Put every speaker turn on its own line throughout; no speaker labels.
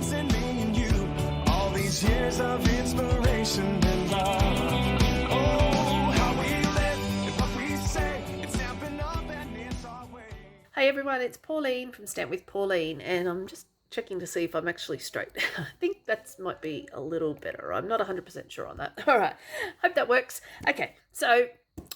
chasing me and you. All these years of inspiration and love. Oh, how we live and what we say. It's Stampin' Up and it's our way.
Hey everyone, it's Pauline from Stamp with Pauline, and I'm just checking to see if I'm actually straight. I think that might be a little better. I'm not 100% sure on that. All right, hope that works. Okay, so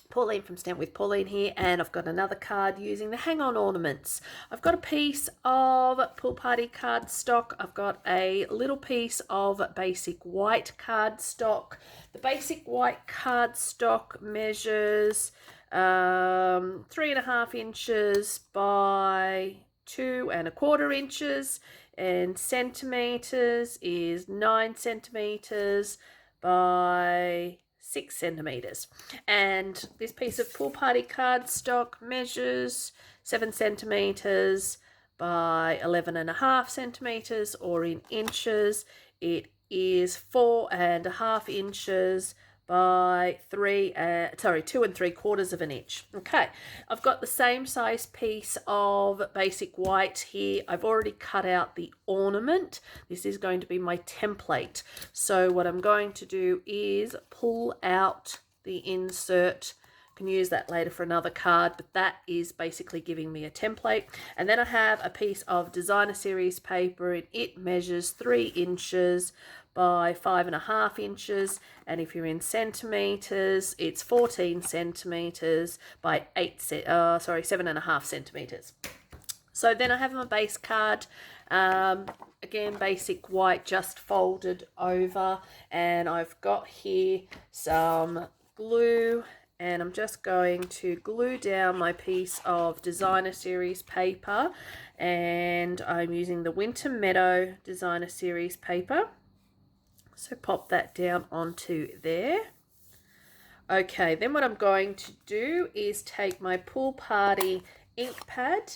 Pauline from Stamp with Pauline here, and I've got another card using the Hang On ornaments. I've got a piece of Pool Party cardstock. I've got a little piece of basic white cardstock. The basic white cardstock measures 3.5 inches by 2.25 inches, and centimeters is 9 centimeters by 6 centimeters. And this piece of Pool Party cardstock measures 7 centimeters by 11.5 centimeters, or in inches, it is 4.5 inches by 2.75 of an inch. Okay, I've got the same size piece of basic white here. I've already cut out the ornament. This is going to be my template. So what I'm going to do is pull out the insert. I can use that later for another card, but that is basically giving me a template. And then I have a piece of designer series paper, and it measures 3 inches by 5.5 inches, and if you're in centimeters, it's 14 centimeters by 7.5 centimeters. So then I have my base card, again basic white, just folded over, and I've got here some glue, and I'm just going to glue down my piece of designer series paper, and I'm using the Winter Meadow designer series paper. So pop that down onto there. Okay, then what I'm going to do is take my Pool Party ink pad,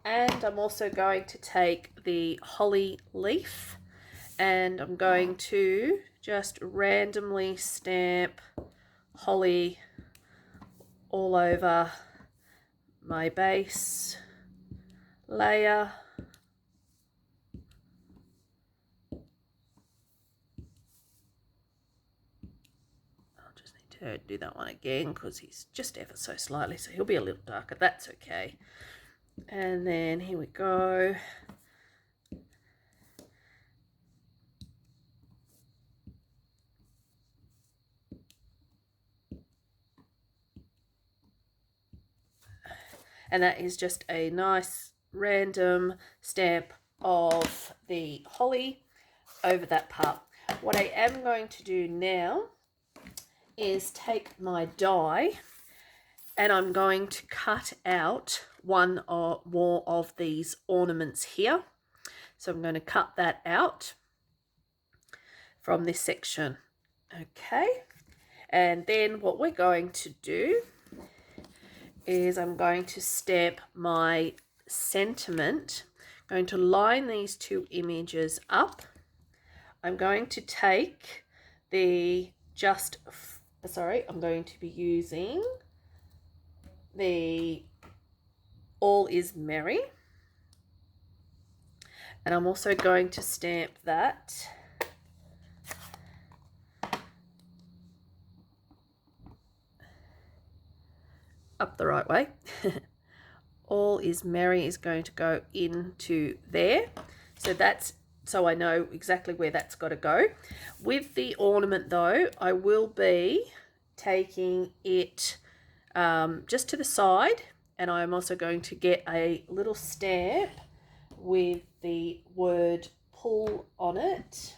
and I'm also going to take the holly leaf, and I'm going to just randomly stamp holly all over my base layer. Do that one again because he's just ever so slightly, so he'll be a little darker. That's okay. And then here we go. And that is just a nice random stamp of the holly over that part. What I am going to do now is take my die, and I'm going to cut out one or more of these ornaments here. So I'm going to cut that out from this section. Okay, and then what we're going to do is I'm going to stamp my sentiment. I'm going to line these two images up. I'm going to take I'm going to be using the All Is Merry, and I'm also going to stamp that up the right way. All Is Merry is going to go into there. So I know exactly where that's got to go. With the ornament though, I will be taking it just to the side, and I'm also going to get a little stamp with the word pull on it,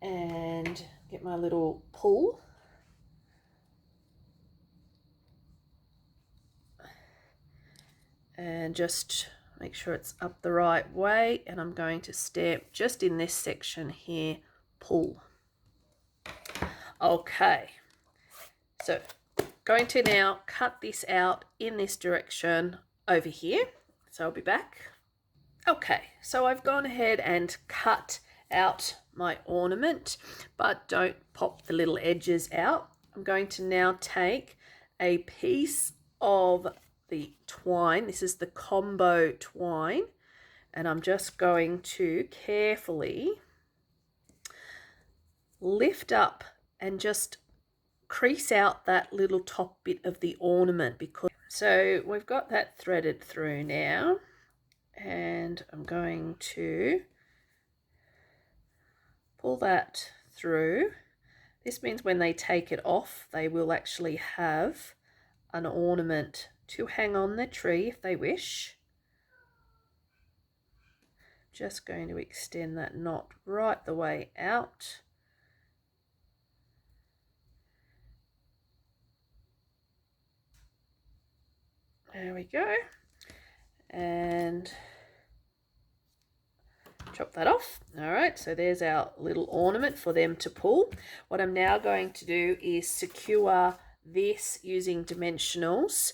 and get my little pull. And just make sure it's up the right way, and I'm going to stamp just in this section here, pull. Okay, so going to now cut this out in this direction over here. So I'll be back. Okay, so I've gone ahead and cut out my ornament, but don't pop the little edges out. I'm going to now take a piece of the twine. This is the combo twine, and I'm just going to carefully lift up and just crease out that little top bit of the ornament. Because so we've got that threaded through now, and I'm going to pull that through. This means when they take it off, they will actually have an ornament to hang on their tree if they wish. Just going to extend that knot right the way out. There we go. And chop that off. All right, so there's our little ornament for them to pull. What I'm now going to do is secure this using dimensionals.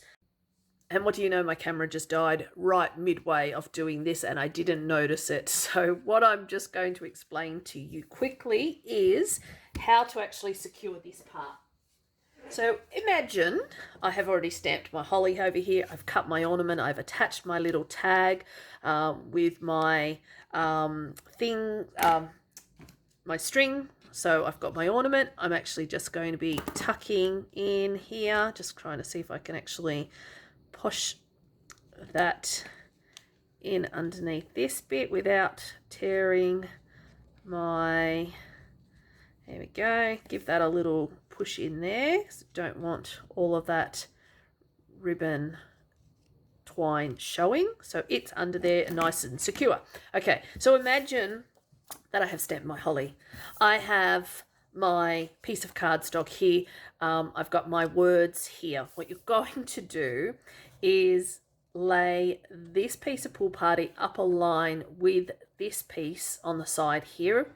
And what do you know, my camera just died right midway of doing this and I didn't notice it. So what I'm just going to explain to you quickly is how to actually secure this part. So imagine I have already stamped my holly over here. I've cut my ornament. I've attached my little tag with my my string. So I've got my ornament. I'm actually just going to be tucking in here, just trying to see if I can actually push that in underneath this bit without tearing my, there we go, give that a little push in there, because I don't want all of that ribbon twine showing, so it's under there nice and secure. Okay, so imagine that I have stamped my holly. I have my piece of cardstock here. I've got my words here. What you're going to do is lay this piece of Pool Party up a line with this piece on the side here.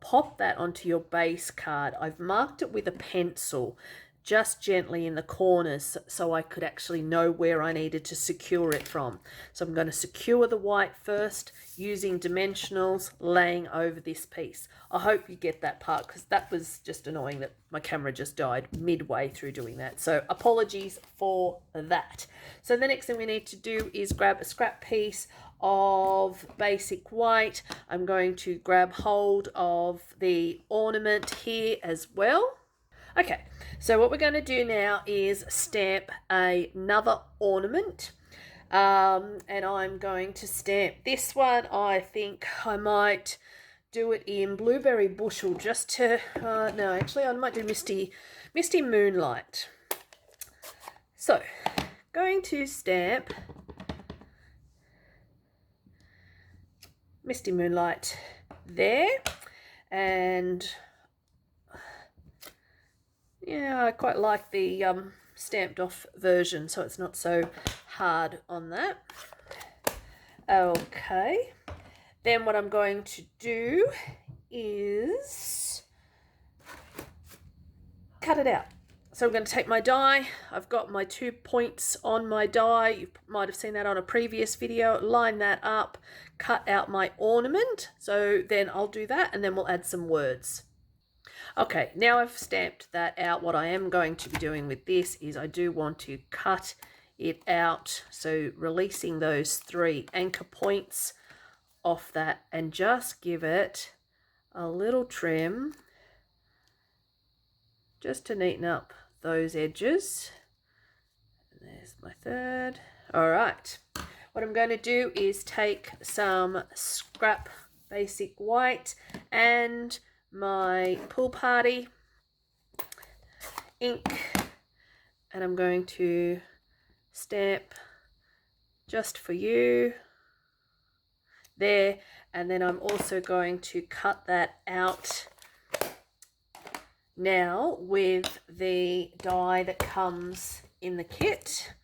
Pop that onto your base card. I've marked it with a pencil just gently in the corners so I could actually know where I needed to secure it from. So I'm going to secure the white first using dimensionals, laying over this piece. I hope you get that part, because that was just annoying that my camera just died midway through doing that. So apologies for that. So the next thing we need to do is grab a scrap piece of basic white. I'm going to grab hold of the ornament here as well. Okay, so what we're going to do now is stamp another ornament, and I'm going to stamp this one. I think I might do it in Blueberry Bushel just to, no, actually I might do Misty Moonlight. So, going to stamp Misty Moonlight there, and yeah, I quite like the stamped off version, so it's not so hard on that. Okay, then what I'm going to do is cut it out. So I'm going to take my die. I've got my 2 points on my die. You might have seen that on a previous video. Line that up, cut out my ornament. So then I'll do that, and then we'll add some words. Okay, now I've stamped that out. What I am going to be doing with this is I do want to cut it out. So releasing those 3 anchor points off that and just give it a little trim just to neaten up those edges. And there's my 3rd. All right, what I'm going to do is take some scrap basic white and my Pool Party ink, and I'm going to stamp just for you there, and then I'm also going to cut that out now with the die that comes in the kit.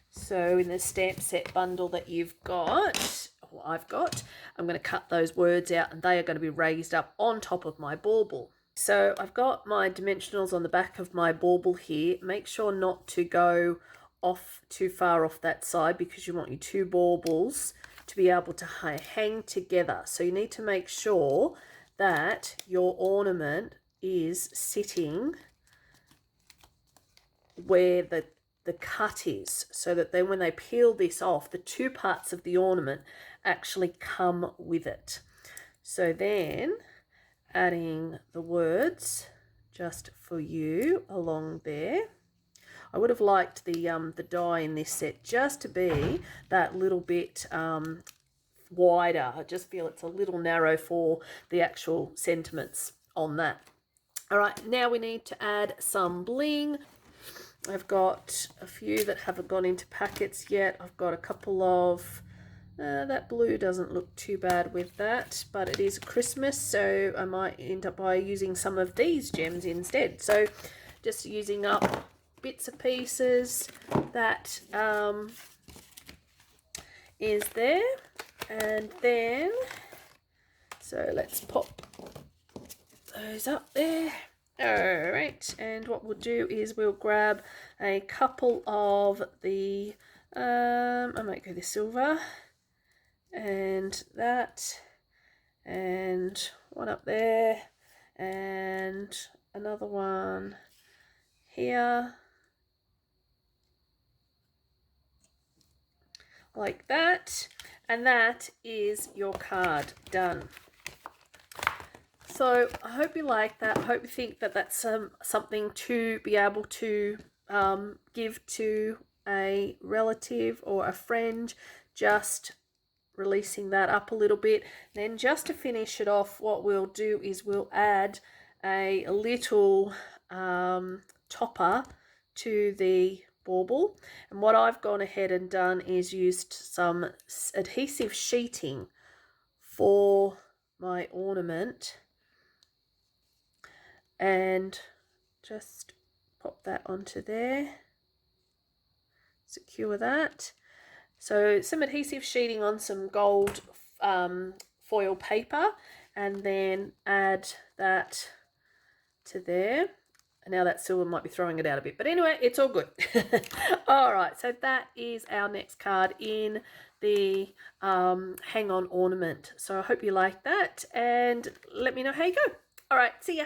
So in the stamp set bundle that you've got, or I've got, I'm going to cut those words out, and they are going to be raised up on top of my bauble. So I've got my dimensionals on the back of my bauble here. Make sure not to go off too far off that side, because you want your 2 baubles to be able to hang together. So you need to make sure that your ornament is sitting where the the cut is, so that then when they peel this off, the two parts of the ornament actually come with it. So then adding the words just for you along there. I would have liked the die in this set just to be that little bit wider. I just feel it's a little narrow for the actual sentiments on that. All right, now we need to add some bling. I've got a few that haven't gone into packets yet. I've got a couple of, that blue doesn't look too bad with that, but it is Christmas, so I might end up by using some of these gems instead. So just using up bits and pieces that is there. And then, so let's pop those up there. All right, and what we'll do is we'll grab a couple of the, I might go the silver, and that, and one up there, and another one here, like that, and that is your card done. So I hope you like that. I hope you think that that's something to be able to give to a relative or a friend, just releasing that up a little bit. Then just to finish it off, what we'll do is we'll add a little topper to the bauble. And what I've gone ahead and done is used some adhesive sheeting for my ornament, and just pop that onto there, secure that. So some adhesive sheeting on some gold foil paper, and then add that to there. And now that silver might be throwing it out a bit, but anyway, it's all good. All right, so that is our next card in the hang on ornament. So I hope you like that, and let me know how you go. All right, see ya.